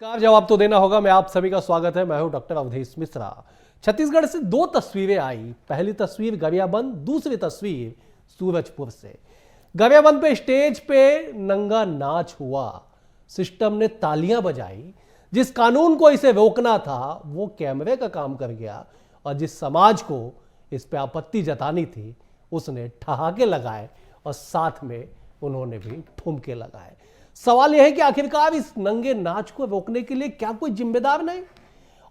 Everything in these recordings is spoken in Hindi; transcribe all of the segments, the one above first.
नमस्कार। जवाब तो देना होगा। मैं आप सभी का स्वागत है। मैं हूं डॉक्टर अवधेश मिश्रा। छत्तीसगढ़ से दो तस्वीरें आई। पहली तस्वीर गरियाबंद, दूसरी तस्वीर सूरजपुर से। गरियाबंद पे स्टेज पे नंगा नाच हुआ। सिस्टम ने तालियां बजाई। जिस कानून को इसे रोकना था वो कैमरे का काम कर गया, और जिस समाज को इस पे आपत्ति जतानी थी उसने ठहाके लगाए और साथ में उन्होंने भी ठुमके लगाए। सवाल यह है कि आखिरकार इस नंगे नाच को रोकने के लिए क्या कोई जिम्मेदार नहीं?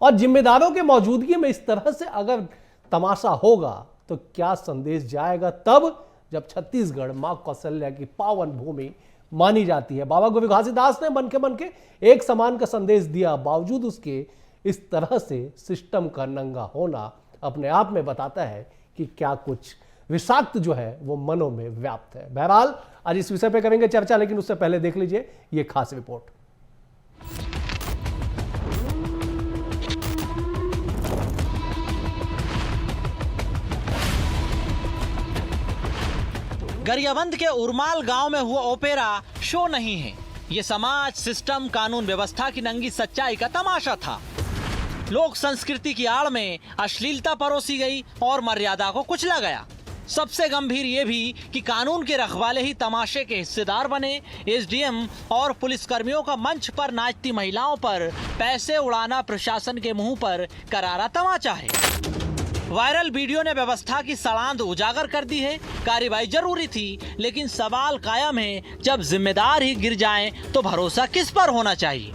और जिम्मेदारों के मौजूदगी में इस तरह से अगर तमाशा होगा तो क्या संदेश जाएगा तब जब छत्तीसगढ़ मां कौशल्या की पावन भूमि मानी जाती है। बाबा गुरु घासीदास ने मन के एक समान का संदेश दिया, बावजूद उसके इस तरह से सिस्टम का नंगा होना अपने आप में बताता है कि क्या कुछ विषाक्त जो है वो मनों में व्याप्त है। बहरहाल आज इस विषय पे करेंगे चर्चा, लेकिन उससे पहले देख लीजिए ये खास रिपोर्ट। गरियाबंद के उरमाल गांव में हुआ ओपेरा शो नहीं है। ये समाज, सिस्टम, कानून व्यवस्था की नंगी सच्चाई का तमाशा था। लोक संस्कृति की आड़ में अश्लीलता परोसी गई और मर्यादा को कुचला गया। सबसे गंभीर ये भी कि कानून के रखवाले ही तमाशे के हिस्सेदार बने। एसडीएम और पुलिसकर्मियों का मंच पर नाचती महिलाओं पर पैसे उड़ाना प्रशासन के मुंह पर करारा तमाचा है। वायरल वीडियो ने व्यवस्था की सड़ांध उजागर कर दी है। कार्रवाई जरूरी थी, लेकिन सवाल कायम है, जब जिम्मेदार ही गिर जाएं तो भरोसा किस पर होना चाहिए?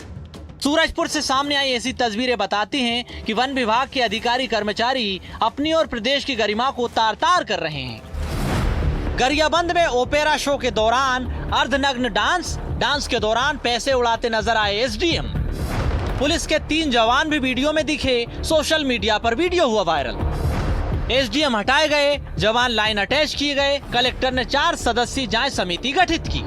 सूरजपुर से सामने आई ऐसी तस्वीरें बताती हैं कि वन विभाग के अधिकारी कर्मचारी अपनी और प्रदेश की गरिमा को तार-तार कर रहे हैं। गरियाबंद में ओपेरा शो के दौरान अर्धनग्न डांस के दौरान पैसे उड़ाते नजर आए एसडीएम। पुलिस के 3 जवान भी वीडियो में दिखे। सोशल मीडिया पर वीडियो हुआ वायरल। एसडीएम हटाए गए, जवान लाइन अटैच किए गए। कलेक्टर ने 4 सदस्यीय जांच समिति गठित की।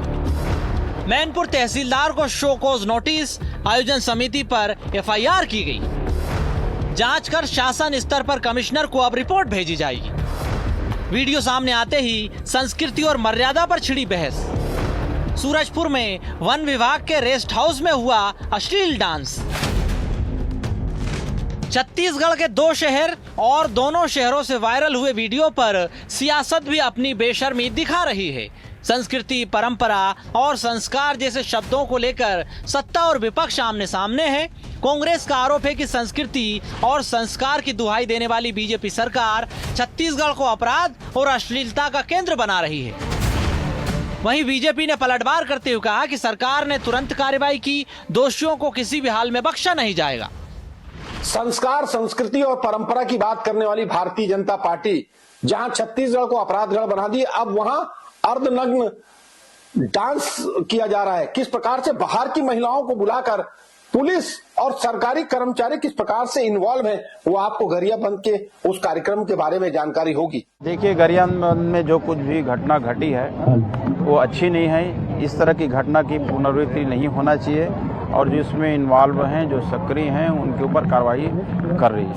मैनपुर तहसीलदार को शो कॉज नोटिस, आयोजन समिति पर एफआईआर की गई। जांच कर शासन स्तर पर कमिश्नर को अब रिपोर्ट भेजी जाएगी। वीडियो सामने आते ही संस्कृति और मर्यादा पर छिड़ी बहस। सूरजपुर में वन विभाग के रेस्ट हाउस में हुआ अश्लील डांस। छत्तीसगढ़ के 2 शहर और दोनों शहरों से वायरल हुए वीडियो पर सियासत भी अपनी बेशर्मी दिखा रही है। संस्कृति, परंपरा और संस्कार जैसे शब्दों को लेकर सत्ता और विपक्ष आमने सामने है। कांग्रेस का आरोप है कि संस्कृति और संस्कार की दुहाई देने वाली बीजेपी सरकार छत्तीसगढ़ को अपराध और अश्लीलता का केंद्र बना रही है। वहीं बीजेपी ने पलटवार करते हुए कहा कि सरकार ने तुरंत कार्रवाई की, दोषियों को किसी भी हाल में बख्शा नहीं जाएगा। संस्कार, संस्कृति और परंपरा की बात करने वाली भारतीय जनता पार्टी जहां छत्तीसगढ़ को अपराधगढ़ बना दी, अब वहां अर्धनग्न डांस किया जा रहा है। किस प्रकार से बाहर की महिलाओं को बुलाकर पुलिस और सरकारी कर्मचारी किस प्रकार से इन्वॉल्व है, वो आपको गरियाबंद के उस कार्यक्रम के बारे में जानकारी होगी। देखिए, गरियाबंद में जो कुछ भी घटना घटी है वो अच्छी नहीं है। इस तरह की घटना की पुनरावृत्ति नहीं होना चाहिए, और जो इसमें इन्वॉल्व हैं, जो सक्रिय हैं, उनके ऊपर कार्रवाई कर रही है।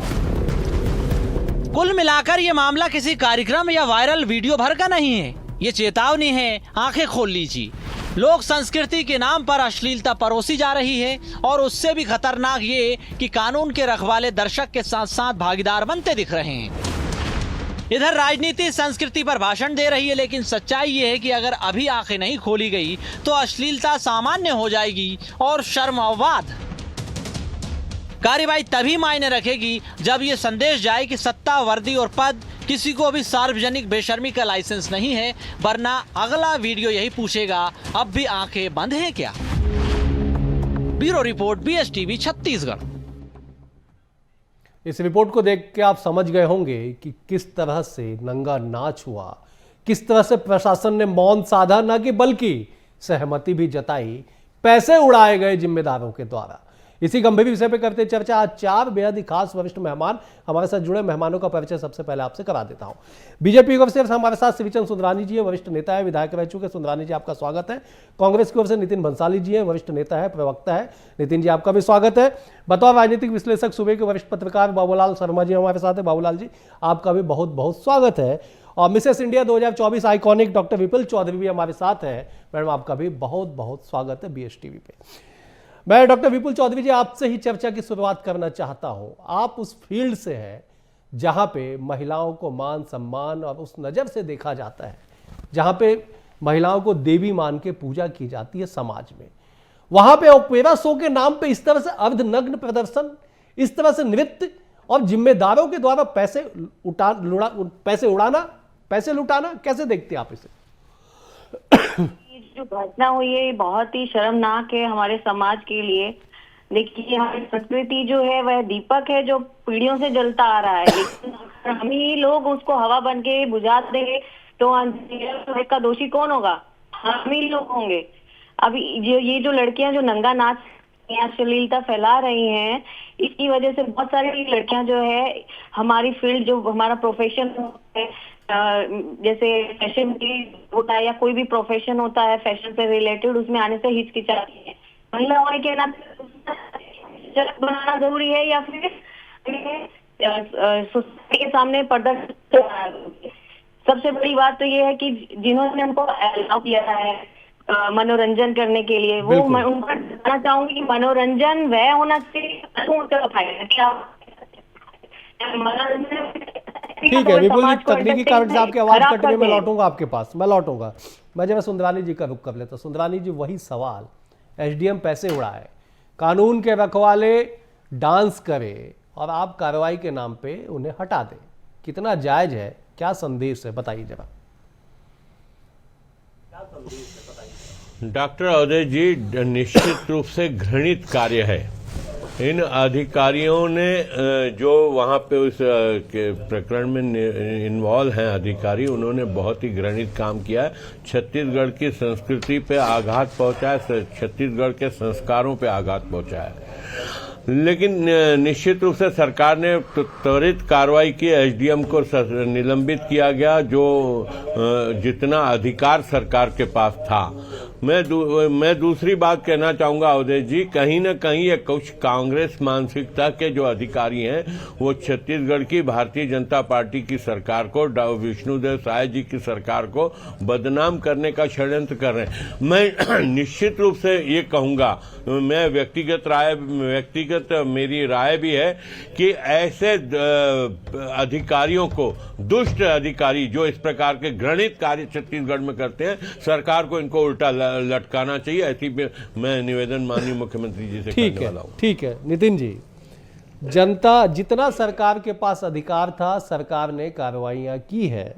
कुल मिलाकर ये मामला किसी कार्यक्रम या वायरल वीडियो भर का नहीं है। ये चेतावनी है, आंखें खोल लीजिए। लोक संस्कृति के नाम पर अश्लीलता परोसी जा रही है, और उससे भी खतरनाक ये कि कानून के रखवाले दर्शक के साथ साथ भागीदार बनते दिख रहे हैं। इधर राजनीति संस्कृति पर भाषण दे रही है, लेकिन सच्चाई ये है कि अगर अभी आंखें नहीं खोली गई तो अश्लीलता सामान्य हो जाएगी और शर्म अपवाद। कार्रवाई तभी मायने रखेगी जब ये संदेश जाए कि सत्ता, वर्दी और पद किसी को भी सार्वजनिक बेशर्मी का लाइसेंस नहीं है, वरना अगला वीडियो यही पूछेगा, अब भी आंखें बंद हैं क्या? Bureau report, BSTV, Chhattisgarh. इस रिपोर्ट को देख के आप समझ गए होंगे कि किस तरह से नंगा नाच हुआ, किस तरह से प्रशासन ने मौन साधा, न कि बल्कि सहमति भी जताई, पैसे उड़ाए गए जिम्मेदारों के द्वारा। इसी गंभीर विषय पर करते चर्चा। आज 4 बेहद ही खास वरिष्ठ मेहमान हमारे साथ जुड़े। मेहमानों का परिचय सबसे पहले आपसे करा देता हूं। बीजेपी की ओर से हमारे साथ शिवचंद सुंदरानी जी है, वरिष्ठ नेता है, विधायक रह चुके। सुंदरानी जी, आपका स्वागत है। कांग्रेस की ओर से नितिन भंसाली जी है, वरिष्ठ नेता है, प्रवक्ता है। नितिन जी, आपका भी स्वागत है। बतौर राजनीतिक विश्लेषक सूबे के वरिष्ठ पत्रकार बाबूलाल शर्मा जी हमारे साथ है। बाबूलाल जी, आपका भी बहुत बहुत स्वागत है। और मिसेस इंडिया 2024 आइकॉनिक डॉक्टर विपुल चौधरी भी हमारे साथ है। मैडम, आपका भी बहुत बहुत स्वागत है बीएसटीवी पे। मैं डॉक्टर विपुल चौधरी जी आपसे ही चर्चा की शुरुआत करना चाहता हूं। आप उस फील्ड से हैं जहां पे महिलाओं को मान सम्मान और उस नज़र से देखा जाता है, जहां पे महिलाओं को देवी मान के पूजा की जाती है समाज में। वहां पे ओपेरा शो के नाम पे इस तरह से अर्धनग्न प्रदर्शन, इस तरह से नृत्य और जिम्मेदारों के द्वारा पैसे लुटाना, कैसे देखते हैं आप इसे? जो घटना हुई है ये बहुत ही शर्मनाक है हमारे समाज के लिए। देखिए, हमारी संस्कृति जो है वह दीपक है जो पीढ़ियों से जलता आ रहा है, लेकिन हम ही लोग उसको हवा बन के बुझा देंगे तो अंधेरे का दोषी कौन होगा? हम ही लोग होंगे। अभी ये जो लड़कियां जो नंगा नाच अश्लीलता फैला रही हैं, इसकी वजह से बहुत सारी लड़कियां जो है हमारी फील्ड जो हमारा प्रोफेशन है, जैसे फैशन होता है या कोई भी प्रोफेशन होता है फैशन से रिलेटेड, उसमें आने से हिचकिचाती है। महिला होने के नाते बनाना जरूरी है या फिर सोसाइटी के सामने प्रदर्शन? सबसे बड़ी बात तो ये है कि जिन्होंने हमको अलाउ किया है मनोरंजन करने के लिए, वो उनको बताना चाहूंगी कि मनोरंजन वह होना चाहिए। ठीक है विपुल जी, तकनीकी कारण से आपकी आवाज कट गई, मैं लौटूंगा आपके पास, मैं जब सुंदरानी जी का रुख कर लेता। सुंदरानी जी, वही सवाल, एसडीएम पैसे उड़ाए, कानून के रखवाले डांस करे और आप कार्रवाई के नाम पे उन्हें हटा दें, कितना जायज है? क्या संदेश है, बताइए जरा। डॉक्टर अवधेश जी, निश्चित रूप से घृणित कार्य है। इन अधिकारियों ने जो वहाँ पे उस प्रकरण में इन्वॉल्व हैं अधिकारी, उन्होंने बहुत ही घृणित काम किया है। छत्तीसगढ़ की संस्कृति पे आघात पहुंचा है, छत्तीसगढ़ के संस्कारों पे आघात पहुंचा है। लेकिन निश्चित रूप से सरकार ने त्वरित कार्रवाई की, एसडीएम को निलंबित किया गया, जो जितना अधिकार सरकार के पास था। मैं दूसरी बात कहना चाहूंगा अवधेश जी, कहीं न कहीं ये कुछ कांग्रेस मानसिकता के जो अधिकारी हैं वो छत्तीसगढ़ की भारतीय जनता पार्टी की सरकार को, विष्णुदेव साय जी की सरकार को बदनाम करने का षड्यंत्र कर रहे हैं। मैं निश्चित रूप से ये कहूंगा, मैं व्यक्तिगत मेरी राय भी है कि ऐसे अधिकारियों को, दुष्ट अधिकारी जो इस प्रकार के घृणित कार्य छत्तीसगढ़ में करते हैं, सरकार को इनको उल्टा लटकाना चाहिए। ऐसी मैं निवेदन माननीय मुख्यमंत्री जी से करने वाला हूं। ठीक है नितिन जी, जनता जितना सरकार के पास अधिकार था, सरकार ने कार्रवाइयां की है।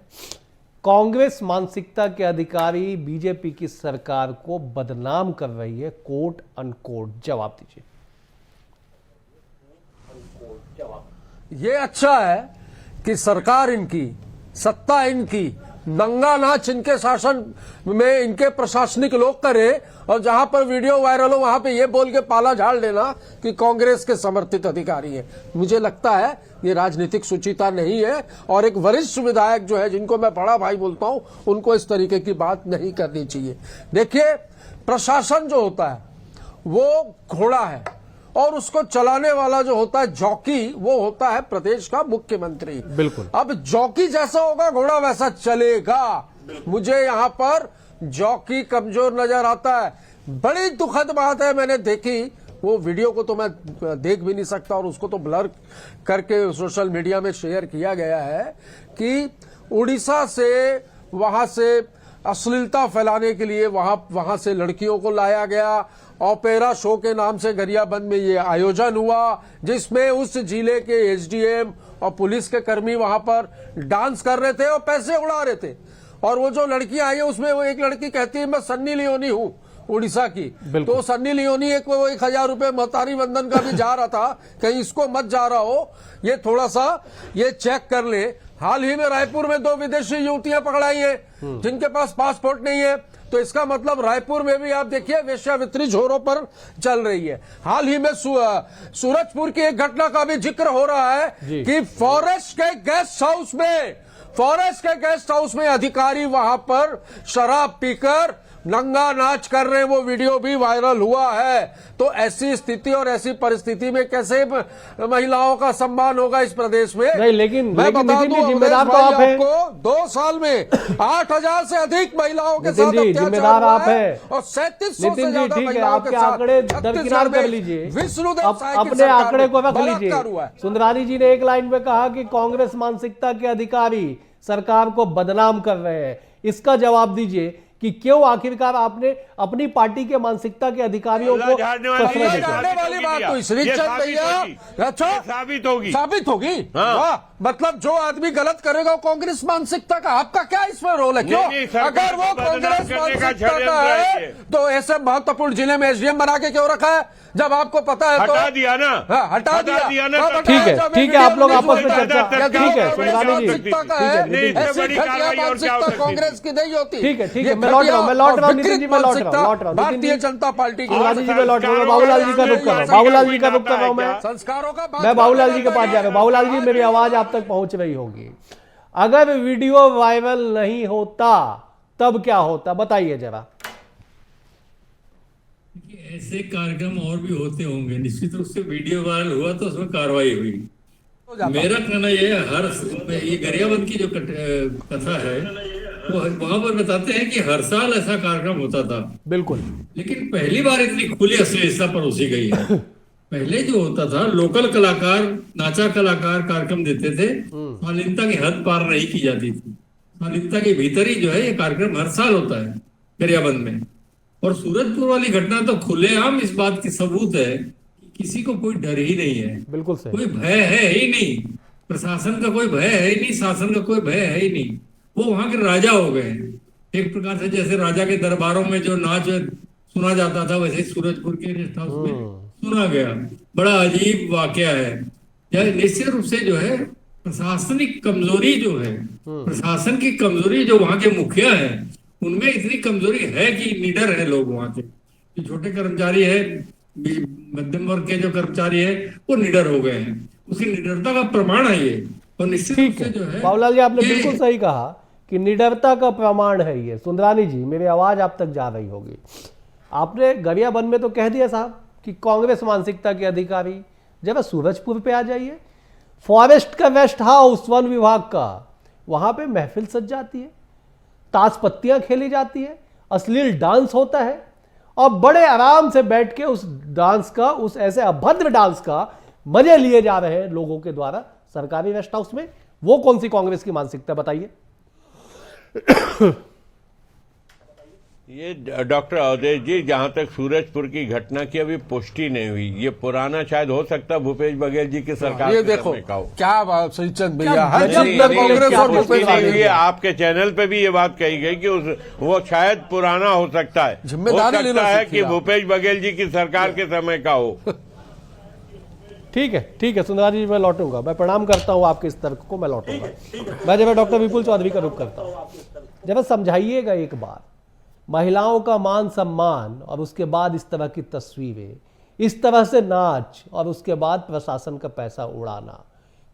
कांग्रेस मानसिकता के अधिकारी बीजेपी की सरकार को बदनाम कर रही है, कोट अनकोट, जवाब दीजिए। ये अच्छा है कि सरकार इनकी, सत्ता इनकी, नंगा नाच इनके शासन में इनके प्रशासनिक लोग करे, और जहां पर वीडियो वायरल हो वहां पे ये बोल के पाला झाड़ लेना कि कांग्रेस के समर्थित अधिकारी है। मुझे लगता है ये राजनीतिक सुचिता नहीं है, और एक वरिष्ठ विधायक जो है, जिनको मैं बड़ा भाई बोलता हूं, उनको इस तरीके की बात नहीं करनी चाहिए। देखिए, प्रशासन जो होता है वो घोड़ा है, और उसको चलाने वाला जो होता है जॉकी, वो होता है प्रदेश का मुख्यमंत्री। बिल्कुल। अब जॉकी जैसा होगा घोड़ा वैसा चलेगा। मुझे यहाँ पर जॉकी कमजोर नजर आता है। बड़ी दुखद बात है, मैंने देखी वो वीडियो को, तो मैं देख भी नहीं सकता, और उसको तो ब्लर करके सोशल मीडिया में शेयर किया गया है कि उड़ीसा से, वहां से अश्लीलता फैलाने के लिए वहां से लड़कियों को लाया गया। ओपेरा शो के नाम से गरियाबंद में ये आयोजन हुआ, जिसमें उस जिले के एसडीएम और पुलिस के कर्मी वहां पर डांस कर रहे थे और पैसे उड़ा रहे थे। और वो जो लड़कियां आई है, उसमें वो एक लड़की कहती है मैं सन्नी लियोनी हूं उड़ीसा की, तो सन्नी लियोनी एक 1000 रुपए महतारी वंदन का भी जा रहा था, कहीं इसको मत जा रहा हो, ये थोड़ा सा ये चेक कर ले। हाल ही में रायपुर में 2 विदेशी युवतियां पकड़ाई हैं जिनके पास पासपोर्ट नहीं है, तो इसका मतलब रायपुर में भी आप देखिए वेश्यावृत्ति जोरों पर चल रही है। हाल ही में सूरजपुर की एक घटना का भी जिक्र हो रहा है कि फॉरेस्ट के गेस्ट हाउस में अधिकारी वहां पर शराब पीकर नंगा नाच कर रहे हैं, वो वीडियो भी वायरल हुआ है। तो ऐसी स्थिति और ऐसी परिस्थिति में कैसे महिलाओं का सम्मान होगा इस प्रदेश में? नहीं, लेकिन मैं बता नितिन जी, दूं जिम्मेदार तो अवधेश आप भाई, हैं। आपको 2 साल में 8000 से अधिक महिलाओं के नितिन साथ जी, अत्याचार जिम्मेदार हुआ आप है हैं। और 3700 नितिन से जी, ज्यादा ठीक है, महिलाओं के आपके साथ आंकड़े छत्तीसगढ़ दरकिनार कर में लीजिए। विष्णुदेव साय की अपने सरकार आंकड़े को में रख लीजिए। बलात्कार हुआ है। सुंदरानी जी ने एक लाइन में कहा कि कांग्रेस मानसिकता के अधिकारी सरकार को बदनाम कर रहे हैं। इसका जवाब दीजिए कि क्यों आखिरकार आपने अपनी पार्टी के मानसिकता के अधिकारियों को झाड़ने वाली फंसने ये दिया? जाने वाली बात तो श्रीचंद भैया, अच्छा साबित होगी। साबित होगी। हाँ। वाह, मतलब जो आदमी गलत करेगा वो कांग्रेस मानसिकता का, आपका क्या इसमें रोल है? क्यों? नहीं, सरकार अगर वो को बदनाम कांग्रेस करने का मानसिकता का षड्यंत्र है है ये। तो ऐसे महत्वपूर्ण जिले में एसडीएम बना के क्यों रखा है जब आपको पता है? तो हटा दिया ना। हाँ, हटा दिया ना। कब ठीक है, हटाया? जब ठीक है, आप लोग आपस में वीडियो चर्चा रिलीज हुआ था। ठीक है, कांग्रेस सुंदरानी जी, मानसिकता का ठीक है, है, नहीं, इससे ऐसी बड़ी घटिया कार्रवाई और क्या हो मानसिकता सकती थी? कांग्रेस की नहीं होती। ठीक है, ठीक ये है, मैं लौट रहा हूं, मैं लौट रहा हूं, घटिया नितिन जी, मैं और लौट रहा हूं, विकृत लौट रहा हूं, भारतीय नितिन जी। जनता पार्टी की सुंदरानी जी, मैं लौट रहा हूं, बाबूलाल जी का रुख कर रहा हूं, बाबूलाल जी का रुख कर रहा हूं मैं। संस्कारों का मैं बाबूलाल जी के पास जा रहा हूं। बाबूलाल जी, मेरी आवाज आप तक पहुंच रही होगी। अगर वीडियो वायरल नहीं होता तब क्या होता, बताइए जरा। ऐसे कार्यक्रम और भी होते होंगे, निश्चित रूप से वीडियो वायरल हुआ तो उसमें कार्रवाई हुई। मेरा कहना यह है, ये गरियाबंद की जो कथा है वो वहां पर बताते हैं कि हर साल ऐसा कार्यक्रम होता था, बिल्कुल, लेकिन पहली बार इतनी खुली अश्लीलता परोसी गई है। पहले जो होता था, लोकल कलाकार, नाचा कलाकार कार्यक्रम देते थे, शालीनता की हद पार नहीं की जाती थी। शालीनता के भीतर ही जो है ये कार्यक्रम हर साल होता है गरियाबंद में। और सूरजपुर वाली घटना तो खुलेआम इस बात की सबूत है कि किसी को कोई डर ही नहीं है, बिल्कुल सही। कोई भय है ही नहीं, प्रशासन का कोई भय है ही नहीं, शासन का कोई भय है ही नहीं। वो वहां के राजा हो गए हैं एक प्रकार से। जैसे राजा के दरबारों में जो नाच सुना जाता था, वैसे ही सूरजपुर के गेस्ट हाउस में सुना गया। बड़ा अजीब वाकया है। यह निश्चित रूप से जो है प्रशासनिक कमजोरी जो है, प्रशासन की कमजोरी, जो वहां के मुखिया है उनमें इतनी कमजोरी है कि निडर है लोग वहां के। जो छोटे कर्मचारी है, मध्यम वर्ग के जो कर्मचारी है, वो निडर हो गए हैं। उसकी निडरता का प्रमाण है ये। और निश्चित रूप ठीक से जो है, है बाबूलाल जी, आपने बिल्कुल सही कहा कि निडरता का प्रमाण है ये। सुंदरानी जी, मेरी आवाज आप तक जा रही होगी। आपने गरियाबंद में तो कह दिया साहब कि कांग्रेस मानसिकता के अधिकारी। जब सूरजपुर पे आ जाइए, फॉरेस्ट का रेस्ट हाउस, वन विभाग का, वहां पे महफिल सज जाती है, ताश पत्तियां खेली जाती है, अश्लील डांस होता है और बड़े आराम से बैठ के उस डांस का, उस ऐसे अभद्र डांस का मजे लिए जा रहे हैं लोगों के द्वारा सरकारी रेस्ट हाउस में। वो कौन सी कांग्रेस की मानसिकता, बताइए। ये डॉक्टर अवधेश जी, जहां तक सूरजपुर की घटना की अभी पुष्टि नहीं हुई, ये पुराना शायद हो सकता है भूपेश बघेल जी की सरकार ये के देखो समय का हो। क्या बात श्रीचंद भैया, हर गजब चीज में कांग्रेस और पुष्टि भूपेश नहीं हुई है। बघेल। आपके चैनल पे भी ये बात कही गई कि वो शायद पुराना हो सकता है, जिम्मेदारी हो लेना सकता है सीखिए कि आप। भूपेश बघेल जी की सरकार के समय का हो। ठीक है, सुंदरानी जी, मैं लौटूंगा। मैं प्रणाम करता हूं आपके इस तर्क को, मैं लौटूंगा। मैं जब डॉक्टर विपुल चौधरी का रुख करता हूं, जब समझाइएगा एक बार, महिलाओं का मान सम्मान और उसके बाद इस तरह की तस्वीरें, इस तरह से नाच और उसके बाद प्रशासन का पैसा उड़ाना,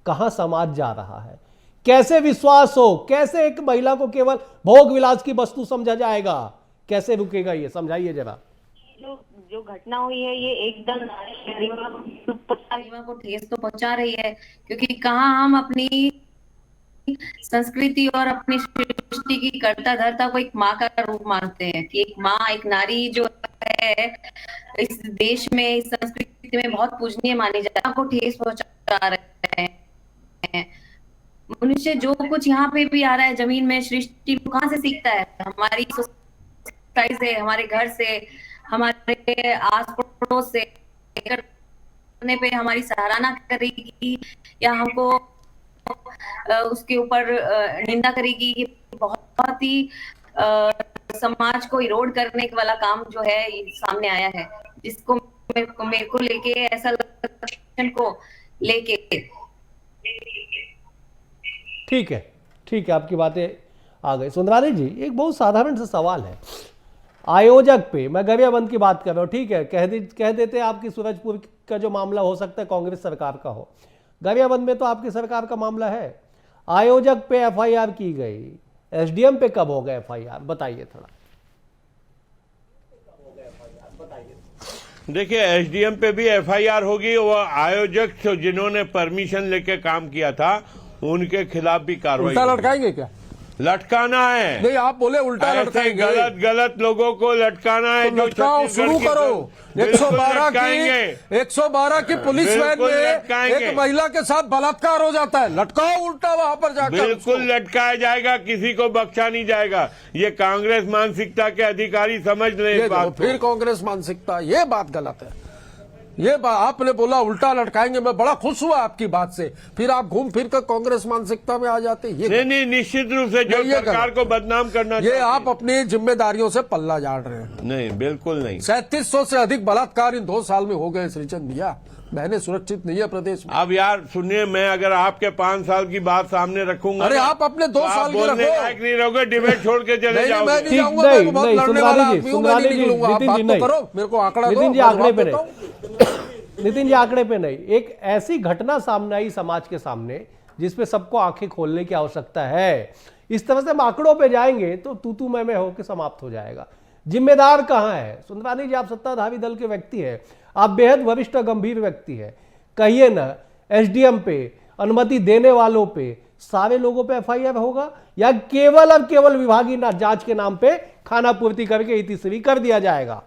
कहां समाज जा रहा है? कैसे विश्वास हो? कैसे एक महिला को केवल भोग विलास की वस्तु समझा जाएगा? कैसे रुकेगा ये, समझाइए जरा। जो घटना हुई है ये एकदम गरिमा को ठेस तो पहुंचा रही है, क्योंकि कहाँ हम अपनी संस्कृति और अपनी सृष्टि की कर्ता धर्ता को एक माँ का रूप मानते हैं कि एक माँ, एक नारी जो है इस देश में, इस संस्कृति में बहुत पूजनीय मानी जाती है, को ठेस पहुंचा रहे हैं। मनुष्य जो कुछ यहाँ पे भी आ रहा है जमीन में, सृष्टि कहाँ से सीखता है? हमारी सोसाइटी से, हमारे घर से, हमारे आस पड़ोस से करने पे हमारी सराहना करेगी या हमको उसके ऊपर निंदा करेगी कि बहुत ही समाज को इरोड करने वाला काम जो है ये सामने आया है, जिसको मेरे को लेके ऐसा लक्षण को लेके। ठीक है, आपकी बातें आ गई। सुंदरानी जी, एक बहुत साधारण सा सवाल है। आयोजक पे, मैं गरियाबंद की बात कर रहा हूँ, ठीक है, कह देते आपकी सूरजपुर का जो मामला हो सकता है कांग्रेस सरकार का हो, गरियाबंद में तो आपकी सरकार का मामला है। आयोजक पे एफआईआर की गई, एसडीएम पे कब होगा एफआईआर, बताइए थोड़ा। देखिए, एसडीएम पे भी एफआईआर होगी, वो आयोजक जिन्होंने परमिशन लेके काम किया था उनके खिलाफ भी कार्रवाई उल्टा होगी। लटकाएंगे क्या? लटकाना है। नहीं, आप बोले उल्टा ऐसे लटकाएंगे। गलत लोगों को लटकाना है। तो जो लटकाओ, छत्तीसगढ़ शुरू की करो। बिल्कुल 112 की पुलिस वैन बिल्कुल में लटकाएंगे। एक महिला के साथ बलात्कार हो जाता है, लटकाओ उल्टा वहां पर जाकर। बिल्कुल लटकाया जाएगा, किसी को बख्शा नहीं जाएगा। ये कांग्रेस मानसिकता के अधिकारी समझ लें ये इस बात देखो, फिर को। कांग्रेस मानसिकता, ये बात गलत है। ये आपने बोला उल्टा लटकाएंगे, मैं बड़ा खुश हुआ आपकी बात से, फिर आप घूम फिर कर कांग्रेस मानसिकता में आ जाते। ये नहीं, निश्चित रूप से जो नहीं, ये सरकार गलत। को बदनाम करना ये चाहते आप अपनी जिम्मेदारियों से पल्ला झाड़ रहे हैं। हैं। नहीं, बिल्कुल नहीं। 3700 से अधिक बलात्कार इन 2 साल में हो गए श्रीचंद भैया। बहनें सुरक्षित नहीं है प्रदेश में। अब यार सुनिए, मैं अगर आपके 5 साल की बात सामने रखूंगा, अरे आप अपने 2 तो आप साल की बोलने रखो। लायक नहीं रहोगे, डिबेट छोड़ के चले नहीं, जाओगे। मैं नहीं ठीक, जाऊंगा, मैं बहुत नहीं, लड़ने वाला सुंदरानी जी, आदमी हूं, मैं नहीं सुंदरानी जी, निकलूंगा। आप नितिन बात जी, तो नहीं। करो, मेरे को आंकड़ा दो, नितिन जी मैं आंकड़े जवाब पे देता नहीं, हूं। नितिन जी आंकड़े पे नहीं, एक ऐसी घटना सामने आई समाज के सामने जिसपे सबको आंखें खोलने की आवश्यकता है। इस तरह से हम आंकड़ों पे जाएंगे तो तू मैं होकर समाप्त हो जाएगा। जिम्मेदार कहां है? सुंदरानी जी, आप सत्ताधारी दल के व्यक्ति है, आप बेहद वरिष्ठ और गंभीर व्यक्ति है, कहिए ना, एसडीएम पे, अनुमति देने वालों पे, सारे लोगों पे एफआईआर होगा या केवल और केवल विभागीय जांच के नाम पे खाना पूर्ति करके इतिश्री कर दिया जाएगा?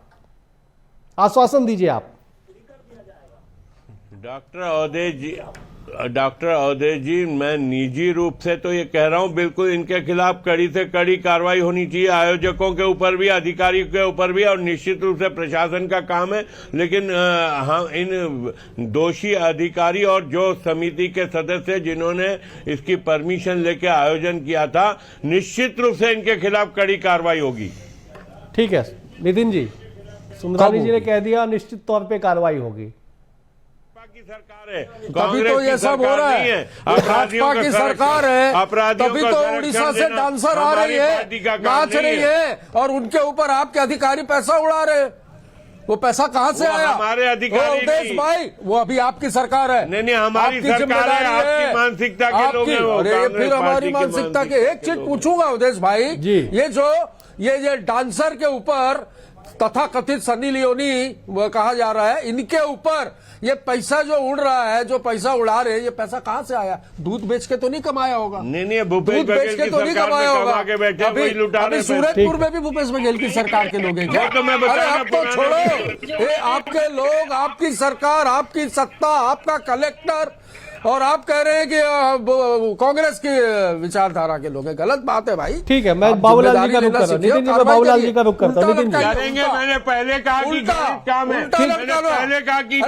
आश्वासन दीजिए आप। डॉक्टर अवधेश जी, मैं निजी रूप से तो ये कह रहा हूं, बिल्कुल इनके खिलाफ कड़ी से कड़ी कार्रवाई होनी चाहिए, आयोजकों के ऊपर भी, अधिकारियों के ऊपर भी, और निश्चित रूप से प्रशासन का काम है। लेकिन हम इन दोषी अधिकारी और जो समिति के सदस्य जिन्होंने इसकी परमिशन लेके आयोजन किया था, निश्चित रूप से इनके खिलाफ कड़ी कार्रवाई होगी। ठीक है नितिन जी, सुंदरानी जी ने कह दिया निश्चित तौर पे कार्रवाई होगी। की सरकार है, तभी तो ये सब हो रहा है। भाजपा की सरकार है, तभी तो उड़ीसा से डांसर आ रही है, नाच रही है, और उनके ऊपर आपके अधिकारी पैसा उड़ा रहे हैं। वो पैसा कहां से आया? हमारे अधिकारी उदेश भाई, वो अभी आपकी सरकार है। नहीं, हमारी सरकार है, आपकी मानसिकता के लोग हैं वो। अरे फिर हमारी मानसिकता के एक चीज पूछूंगा उदेश भाई जी। ये डांसर के ऊपर तथा कथित सनी लियोनी वो कहा जा रहा है, इनके ऊपर ये पैसा जो उड़ रहा है, जो पैसा उड़ा रहे हैं, ये पैसा कहां से आया? दूध बेच के तो नहीं कमाया होगा। नहीं, भूपेश दूध बेच बघेल के की तो नहीं सरकार कमाया में होगा। कमा के बैठे, वही लुटा रहे अभी सूरजपुर में भी भूपेश बघेल की सरकार के लोग हैं क्या? तो मैं बता अरे रहा आप तो हूं, छोड़ो, ये आपके लोग, आपकी सरकार, आपकी सत्ता, आपका कलेक्टर, और आप कह रहे हैं कि कांग्रेस की विचारधारा के लोग हैं। गलत बात है भाई। ठीक है, मैं बाबूलाल जी का रुख कर रहा हूं। नितिन जी, मैं बाबूलाल जी का रुख करता हूं। नितिन जी करेंगे, मैंने पहले कहा कि काम है, पहले कहा कि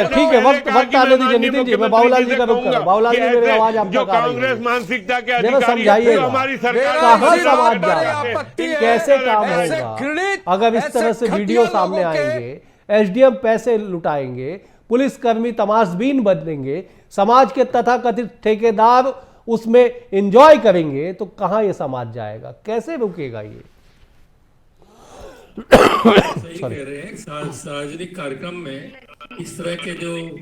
ठीक है, वक्त आने दीजिए। नितिन जी, मैं बाबूलाल जी का रुख कर रहा हूं। बाबूलाल जी, मेरी आवाज आप जो तक आ रही कांग्रेस है, मानसिकता के जरा अधिकारी समझाइएगा। हमारी सरकार कहां समाज जा रहा है, आपत्ति है, कैसे काम ऐसे होगा घृणित, अगर इस तरह से ऐसे वीडियो घटिया सामने लोगों के- आएंगे? एसडीएम पैसे लुटाएंगे, पुलिसकर्मी तमाशबीन बदलेंगे, समाज के तथाकथित ठेकेदार उसमें एंजॉय करेंगे, तो कहां ये समाज जाएगा? कैसे रुकेगा ये? सही कह रहे हैं। सार्वजनिक कार्यक्रम में इस तरह के जो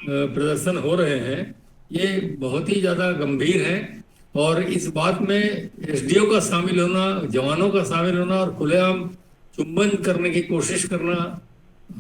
प्रदर्शन हो रहे हैं, ये बहुत ही ज्यादा गंभीर है, और इस बात में एसडीओ का शामिल होना, जवानों का शामिल होना, और खुलेआम चुंबन करने की कोशिश करना,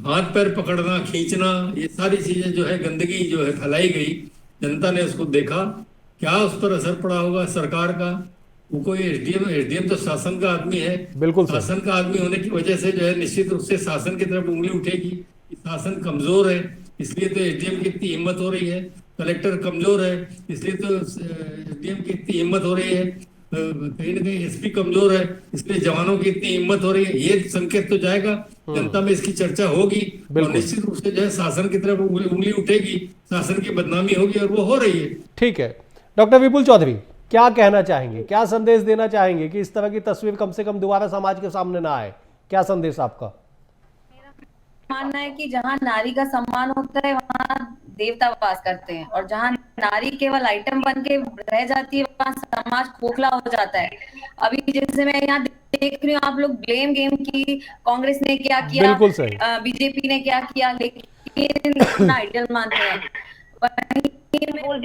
हाथ पैर पकड़ना, खींचना, ये सारी चीजें जो है, गंदगी जो है फैलाई गई, जनता ने उसको देखा। क्या उस पर असर पड़ा होगा सरकार का? वो कोई एसडीएम तो शासन का आदमी है, बिल्कुल शासन का आदमी होने की वजह से जो है निश्चित रूप से शासन की तरफ उंगली उठेगी। शासन कमजोर है, इसलिए तो एसडीएम की इतनी हिम्मत हो रही है। कलेक्टर कमजोर है, इसलिए तो एसडीएम की इतनी हिम्मत हो रही है। कहीं ना कहीं एसपी कमजोर है, इसलिए जवानों की इतनी हिम्मत हो रही है। ये संकेत तो जाएगा, जनता में इसकी चर्चा होगी, और निश्चित रूप से जो है शासन की तरफ उंगली उठेगी, शासन की बदनामी होगी, और वो हो रही है। ठीक है, डॉक्टर विपुल चौधरी, क्या कहना चाहेंगे, क्या संदेश देना चाहेंगे कि इस तरह की तस्वीर कम से कम दोबारा समाज के सामने ना आए? क्या संदेश आपका? मानना है कि जहाँ नारी का सम्मान होता है वहाँ देवता वास करते हैं, और जहाँ नारी केवल आइटम बन के रह जाती है वहाँ समाज खोखला हो जाता है। अभी जैसे मैं यहाँ देख रही हूँ, आप लोग ब्लेम गेम की, कांग्रेस ने क्या किया, बिल्कुल सही, बीजेपी ने क्या किया, लेकिन अपना आइडल मानते हैं।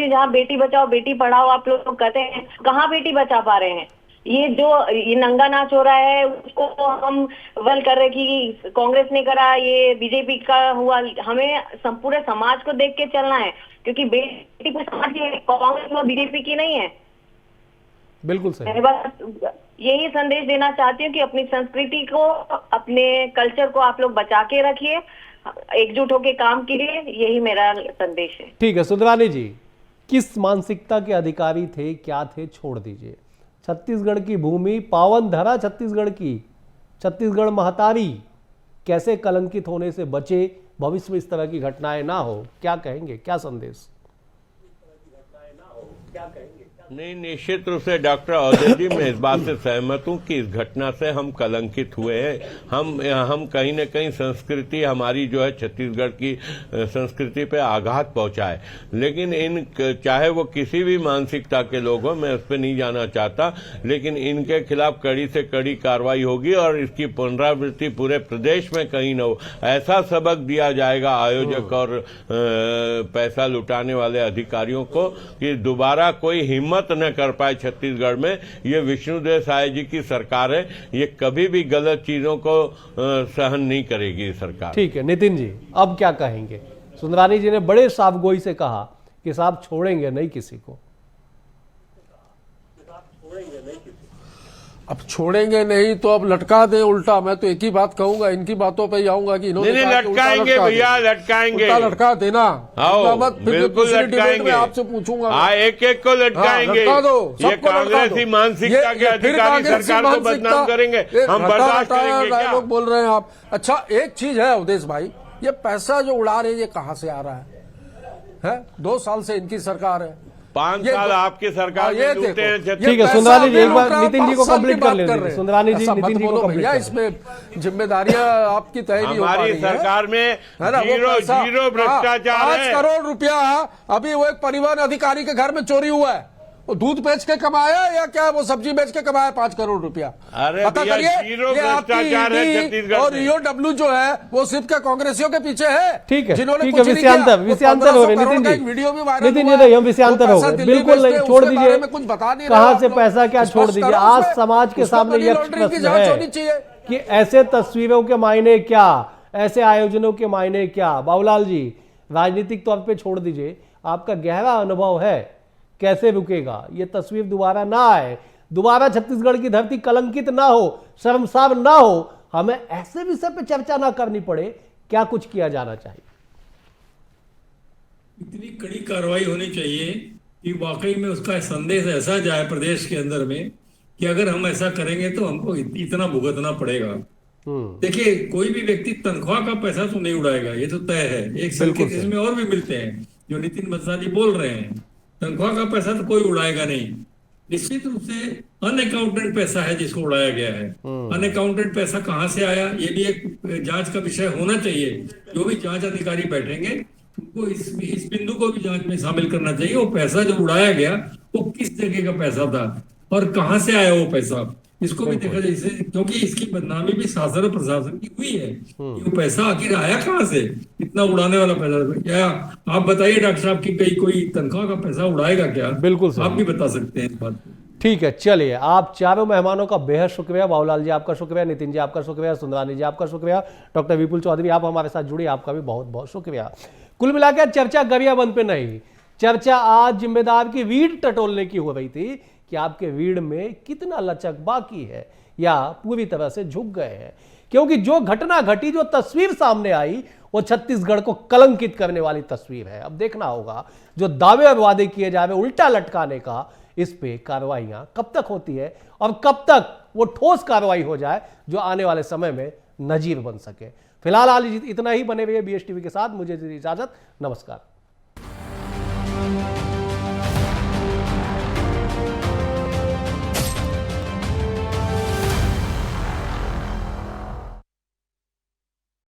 जहाँ बेटी बचाओ बेटी पढ़ाओ आप लोग कहते हैं, कहाँ बेटी बचा पा रहे हैं? ये नंगा नाच हो रहा है, उसको हम वेल कर रहे कि कांग्रेस ने करा, ये बीजेपी का हुआ। हमें पूरे समाज को देख के चलना है, क्योंकि बेटी पूरे समाज की है, कांग्रेस और बीजेपी की नहीं है। बिल्कुल सही। मैं बस यही संदेश देना चाहती हूँ कि अपनी संस्कृति को, अपने कल्चर को आप लोग बचा के रखिए, एकजुट होके काम कीजिए, यही मेरा संदेश है। ठीक है सुंदरानी जी, किस मानसिकता के अधिकारी थे, क्या थे, छोड़ दीजिए। छत्तीसगढ़ की भूमि, पावन धरा छत्तीसगढ़ की, छत्तीसगढ़ महतारी कैसे कलंकित होने से बचे, भविष्य में इस तरह की घटनाएं ना हो, क्या कहेंगे, क्या संदेश? नहीं, निश्चित रूप से डॉक्टर अवधेश जी, मैं इस बात से सहमत हूं कि इस घटना से हम कलंकित हुए हैं। हम कहीं न कहीं संस्कृति हमारी जो है छत्तीसगढ़ की संस्कृति पे आघात पहुंचा है। लेकिन चाहे वो किसी भी मानसिकता के लोग हों, मैं उस पर नहीं जाना चाहता, लेकिन इनके खिलाफ कड़ी से कड़ी कार्रवाई होगी और इसकी पुनरावृत्ति पूरे प्रदेश में कहीं न हो। ऐसा सबक दिया जाएगा आयोजक और पैसा लुटाने वाले अधिकारियों को कि दोबारा कोई हिम्मत न कर पाए छत्तीसगढ़ में। ये विष्णुदेव साय जी की सरकार है, ये कभी भी गलत चीजों को सहन नहीं करेगी सरकार। ठीक है नितिन जी, अब क्या कहेंगे? सुंदरानी जी ने बड़े साफगोई से कहा कि साहब छोड़ेंगे नहीं किसी को। अब छोड़ेंगे नहीं तो अब लटका दे उल्टा। मैं तो एक ही बात कहूंगा, इनकी बातों पे ही आऊंगा कि इन्होंने लटकाएंगे भैया, लटकाएंगे, उल्टा लटका देना। बिल्कुल लटकाएंगे, आपसे पूछूंगा, एक एक को लटकाएंगे। ये कांग्रेसी मानसिकता के अधिकारी सरकार को बदनाम करेंगे, हम बर्दाश्त करेंगे क्या? लोग बोल रहे हैं आप। अच्छा एक चीज है अवधेश भाई, ये पैसा जो उड़ा रहे हैं ये कहाँ से आ रहा है? 2 साल से इनकी सरकार है, 5 साल आपकी सरकार में लूटे हैं। ठीक है सुंदरानी जी, एक बार नितिन जी को कंप्लीट कर लेते। सुंदरानी जी, नितिन जी को कंप्लीट कर। इसमें जिम्मेदारियां आपकी तय नहीं हो पा रही हैं। हमारी सरकार में जीरो भ्रष्टाचार है। 5 करोड़ रुपया अभी वो एक परिवहन अधिकारी के घर में चोरी हुआ है। वो दूध बेच के कमाया या क्या वो सब्जी बेच के कमाया 5 करोड़ रुपया? अरे पता करिए। जीरो भ्रष्टाचार है छत्तीसगढ़ और ईओडब्ल्यू जो है वो सिर्फ के कांग्रेसियों के पीछे है। ठीक है, जिन्होंने ठीक है, विषयांतर हो रहे नितिन जी। वीडियो भी वायरल नितिन जी, नहीं हम विषयांतर हो गए, बिल्कुल नहीं, छोड़ दीजिए। कुछ बता नहीं, कहां से पैसा क्या छोड़ दीजिए। आज समाज के सामने यह प्रश्न है कि ऐसे तस्वीरों के मायने क्या, ऐसे आयोजनों के मायने क्या। बाबूलाल जी, राजनीतिक तौर पे छोड़ दीजिए, आपका गहरा अनुभव है, कैसे रुकेगा ये तस्वीर दोबारा ना आए, दोबारा छत्तीसगढ़ की धरती कलंकित ना हो, शर्मसार ना हो, हमें ऐसे विषय पे चर्चा ना करनी पड़े, क्या कुछ किया जाना चाहिए? इतनी कड़ी कार्रवाई होनी चाहिए कि वाकई में उसका संदेश ऐसा जाए प्रदेश के अंदर में कि अगर हम ऐसा करेंगे तो हमको इतना भुगतना पड़ेगा। देखिए, कोई भी व्यक्ति तनख्वाह का पैसा तो नहीं उड़ाएगा, ये तो तय है। एक संकेत इसमें और भी मिलते हैं जो नितिन बत्सा जी बोल रहे हैं, तनख्वाह का पैसा तो कोई उड़ाएगा नहीं। निश्चित रूप से अनअकाउंटेड पैसा है जिसको उड़ाया गया है। अनअकाउंटेड पैसा कहाँ से आया, ये भी एक जांच का विषय होना चाहिए। जो भी जांच अधिकारी बैठेंगे उनको इस बिंदु को भी जांच में शामिल करना चाहिए। वो पैसा जो उड़ाया गया वो किस जगह का पैसा था और कहाँ से आया वो पैसा, इसको भी देखा जाए, क्योंकि इसकी बदनामी भी शासन और प्रशासन की हुई है। वो पैसा आखिर आया कहाँ से, इतना उड़ाने वाला पैसा? क्या आप बताइए डॉक्टर साहब की कहीं कोई तनख्वाह का पैसा उड़ाएगा क्या? बिल्कुल आप भी बता सकते हैं इस बात को। ठीक है, चलिए, आप चारों मेहमानों का बेहद शुक्रिया। बाबूलाल जी आपका शुक्रिया, नितिन जी आपका शुक्रिया, सुंदरानी जी आपका शुक्रिया, डॉक्टर विपुल चौधरी आप हमारे साथ जुड़े, आपका भी बहुत बहुत शुक्रिया। कुल मिलाकर चर्चा गरियाबंद पे नहीं, चर्चा आज जिम्मेदार की रीढ़ टटोलने की हो रही थी कि आपके रीढ़ में कितना लचक बाकी है या पूरी तरह से झुक गए हैं। क्योंकि जो घटना घटी, जो तस्वीर सामने आई, वो छत्तीसगढ़ को कलंकित करने वाली तस्वीर है। अब देखना होगा जो दावे और वादे किए जा रहे उल्टा लटकाने का, इस पे कार्रवाइयां कब तक होती है और कब तक वो ठोस कार्रवाई हो जाए जो आने वाले समय में नजीर बन सके। फिलहाल इतना ही, बने रहिए BSTV के साथ। मुझे इजाजत, नमस्कार।